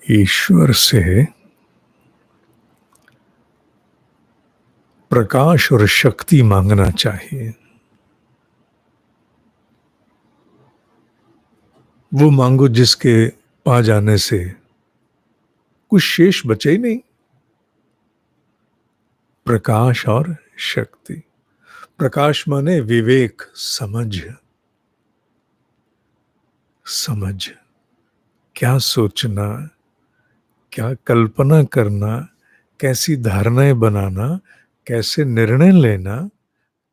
ईश्वर से प्रकाश और शक्ति मांगना चाहिए। वो मांगो जिसके पा जाने से कुछ शेष बचे ही नहीं। प्रकाश और शक्ति। प्रकाश माने विवेक, समझ। समझ, क्या सोचना, क्या कल्पना करना, कैसी धारणाएं बनाना, कैसे निर्णय लेना,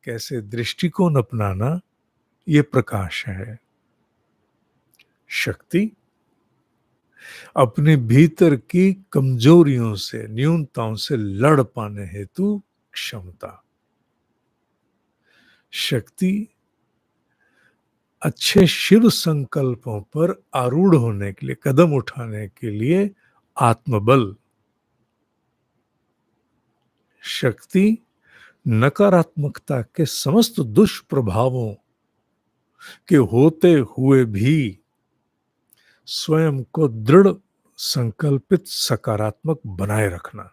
कैसे दृष्टिकोण अपनाना, ये प्रकाश है। शक्ति अपने भीतर की कमजोरियों से, न्यूनताओं से लड़ पाने हेतु क्षमता। शक्ति अच्छे शिव संकल्पों पर आरूढ़ होने के लिए, कदम उठाने के लिए आत्मबल। शक्ति नकारात्मकता के समस्त दुष्प्रभावों के होते हुए भी स्वयं को दृढ़ संकल्पित सकारात्मक बनाए रखना।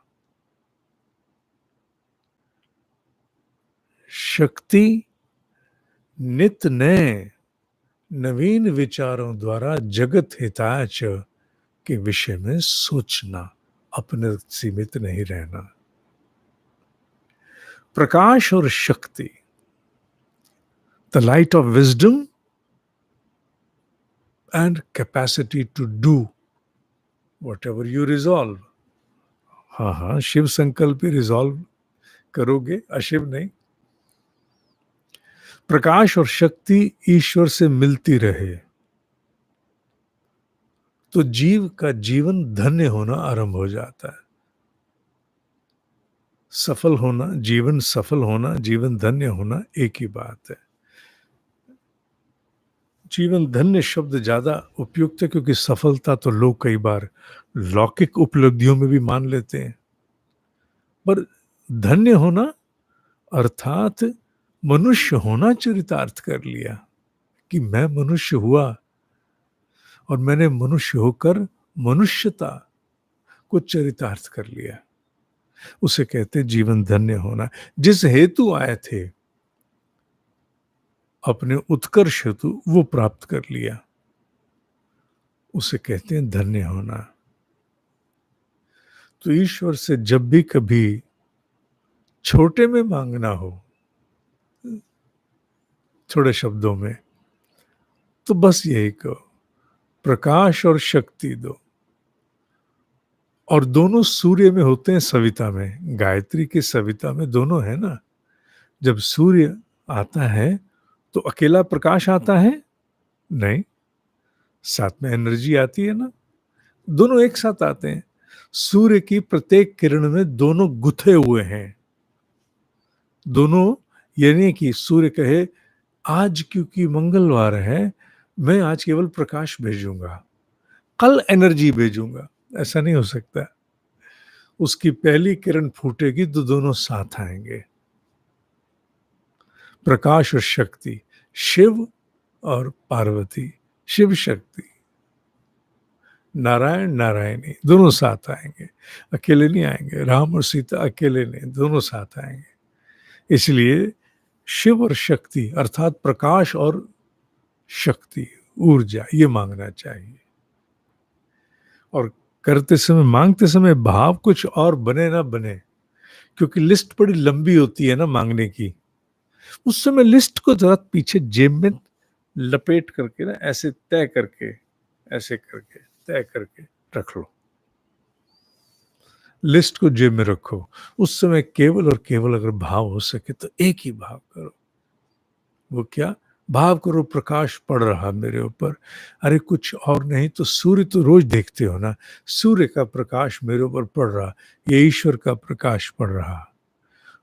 शक्ति नित नए नवीन विचारों द्वारा जगत हिताच के विषय में सोचना, अपने सीमित नहीं रहना। प्रकाश और शक्ति, the light of wisdom and capacity to do whatever you resolve. हाँ, शिव संकल्प ही रिजॉल्व करोगे, अशिव नहीं। प्रकाश और शक्ति ईश्वर से मिलती रहे तो जीव का जीवन धन्य होना आरंभ हो जाता है। सफल होना, जीवन सफल होना, जीवन धन्य होना एक ही बात है। जीवन धन्य शब्द ज्यादा उपयुक्त है क्योंकि सफलता तो लोग कई बार लौकिक उपलब्धियों में भी मान लेते हैं, पर धन्य होना अर्थात मनुष्य होना चरितार्थ कर लिया कि मैं मनुष्य हुआ और मैंने मनुष्य होकर मनुष्यता को चरितार्थ कर लिया, उसे कहते जीवन धन्य होना। जिस हेतु आए थे अपने उत्कर्ष हेतु वो प्राप्त कर लिया, उसे कहते हैं धन्य होना। तो ईश्वर से जब भी कभी छोटे में मांगना हो, थोड़े शब्दों में, तो बस यही कहो प्रकाश और शक्ति दो। और दोनों सूर्य में होते हैं, सविता में, गायत्री की सविता में दोनों है ना। जब सूर्य आता है तो अकेला प्रकाश आता है नहीं, साथ में एनर्जी आती है ना, दोनों एक साथ आते हैं। सूर्य की प्रत्येक किरण में दोनों गुथे हुए हैं। दोनों, यानी कि सूर्य कहे आज क्योंकि मंगलवार है मैं आज केवल प्रकाश भेजूंगा, कल एनर्जी भेजूंगा, ऐसा नहीं हो सकता। उसकी पहली किरण फूटेगी तो दोनों साथ आएंगे। प्रकाश और शक्ति, शिव और पार्वती, शिव शक्ति, नारायण नारायणी, दोनों साथ आएंगे, अकेले नहीं आएंगे। राम और सीता अकेले नहीं, दोनों साथ आएंगे। इसलिए शिव और शक्ति अर्थात प्रकाश और शक्ति, ऊर्जा, ये मांगना चाहिए। और करते समय, मांगते समय भाव कुछ और बने ना बने, क्योंकि लिस्ट बड़ी लंबी होती है ना मांगने की। उस समय लिस्ट को जरा पीछे जेब में लपेट करके ना, ऐसे तय करके, ऐसे करके तय करके रख लो। लिस्ट को जेब में रखो। उस समय केवल और केवल अगर भाव हो सके तो एक ही भाव करो। वो क्या भाव करो? प्रकाश पड़ रहा मेरे ऊपर। अरे कुछ और नहीं तो सूर्य तो रोज देखते हो ना, सूर्य का प्रकाश मेरे ऊपर पड़ रहा, ये ईश्वर का प्रकाश पड़ रहा।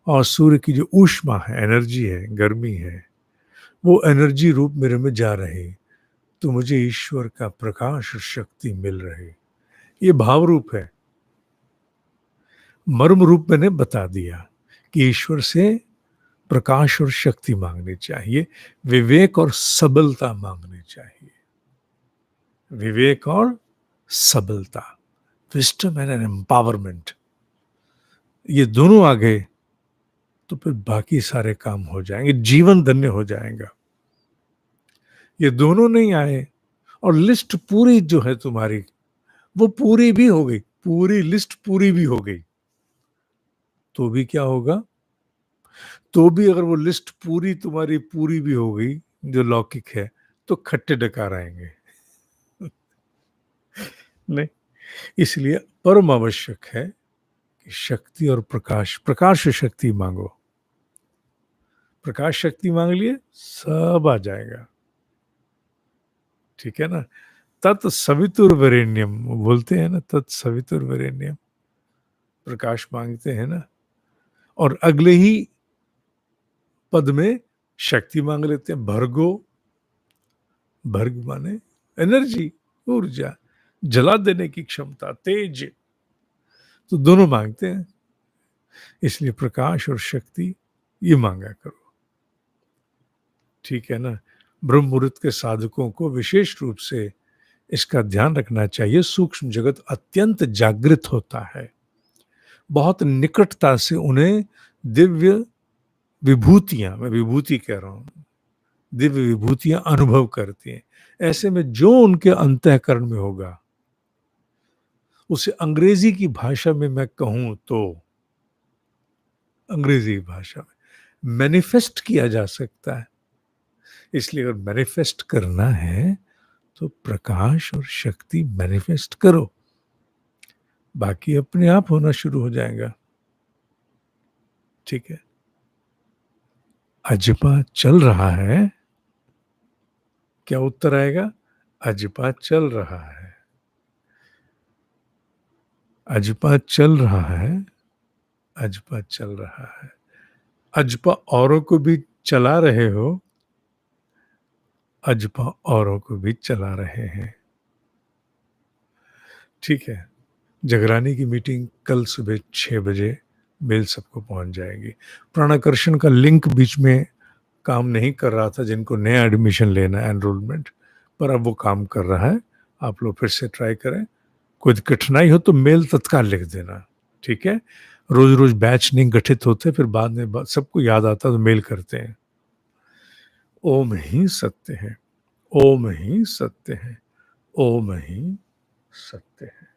और सूर्य की जो ऊष्मा है, एनर्जी है, गर्मी है, वो एनर्जी रूप मेरे में जा रही, तो मुझे ईश्वर का प्रकाश और शक्ति मिल रही। ये भाव रूप है। मर्म रूप मैंने बता दिया कि ईश्वर से प्रकाश और शक्ति मांगनी चाहिए, विवेक और सबलता मांगनी चाहिए। विवेक और सबलता, विस्डम एंड एम्पावरमेंट, ये दोनों आ गए तो फिर बाकी सारे काम हो जाएंगे, जीवन धन्य हो जाएगा। ये दोनों नहीं आए और लिस्ट पूरी जो है तुम्हारी वो पूरी भी हो गई, पूरी लिस्ट पूरी भी हो गई, तो भी क्या होगा? तो भी अगर वो लिस्ट पूरी तुम्हारी पूरी भी हो गई जो लौकिक है, तो खट्टे डकार आएंगे। नहीं, इसलिए परम आवश्यक है कि शक्ति और प्रकाश, प्रकाश शक्ति मांगो। प्रकाश शक्ति मांग लिए, सब आ जाएगा। ठीक है ना? तत्सवितुर्वरेण्यम, वो बोलते हैं ना, तत्सवितुर्वरेण्यम, प्रकाश मांगते हैं ना, और अगले ही पद में शक्ति मांग लेते हैं, भर्गो। भर्ग माने एनर्जी, ऊर्जा, जला देने की क्षमता, तेज, तो दोनों मांगते हैं। इसलिए प्रकाश और शक्ति ये मांगा करो। ठीक है ना? ब्रह्म मुहूर्त के साधकों को विशेष रूप से इसका ध्यान रखना चाहिए। सूक्ष्म जगत अत्यंत जागृत होता है, बहुत निकटता से उन्हें दिव्य विभूतियां, मैं विभूति कह रहा हूं, दिव्य विभूतियां अनुभव करती हैं। ऐसे में जो उनके अंतःकरण में होगा, उसे अंग्रेजी की भाषा में मैं कहूं तो अंग्रेजी भाषा में मैनिफेस्ट किया जा सकता है। इसलिए अगर मैनिफेस्ट करना है तो प्रकाश और शक्ति मैनिफेस्ट करो, बाकी अपने आप होना शुरू हो जाएगा। ठीक है? अजपा चल रहा है, क्या उत्तर आएगा? अजपा चल रहा है। अजपा चल रहा है, अजपा चल रहा है। अजपा औरों को भी चला रहे हो, अजपा औरों को भी चला रहे हैं। ठीक है? जगरानी की मीटिंग कल सुबह 6 बजे मेल सबको पहुंच जाएगी। प्राणाकर्षण का लिंक बीच में काम नहीं कर रहा था, जिनको नया एडमिशन लेना है, एनरोलमेंट, पर अब वो काम कर रहा है। आप लोग फिर से ट्राई करें। कोई कठिनाई हो तो मेल तत्काल लिख देना। ठीक है? रोज रोज बैच नहीं गठित होते, फिर बाद में सबको याद आता तो मेल करते हैं। ओम ही सत्य है, ओम ही सत्य है, ओम ही सत्य है।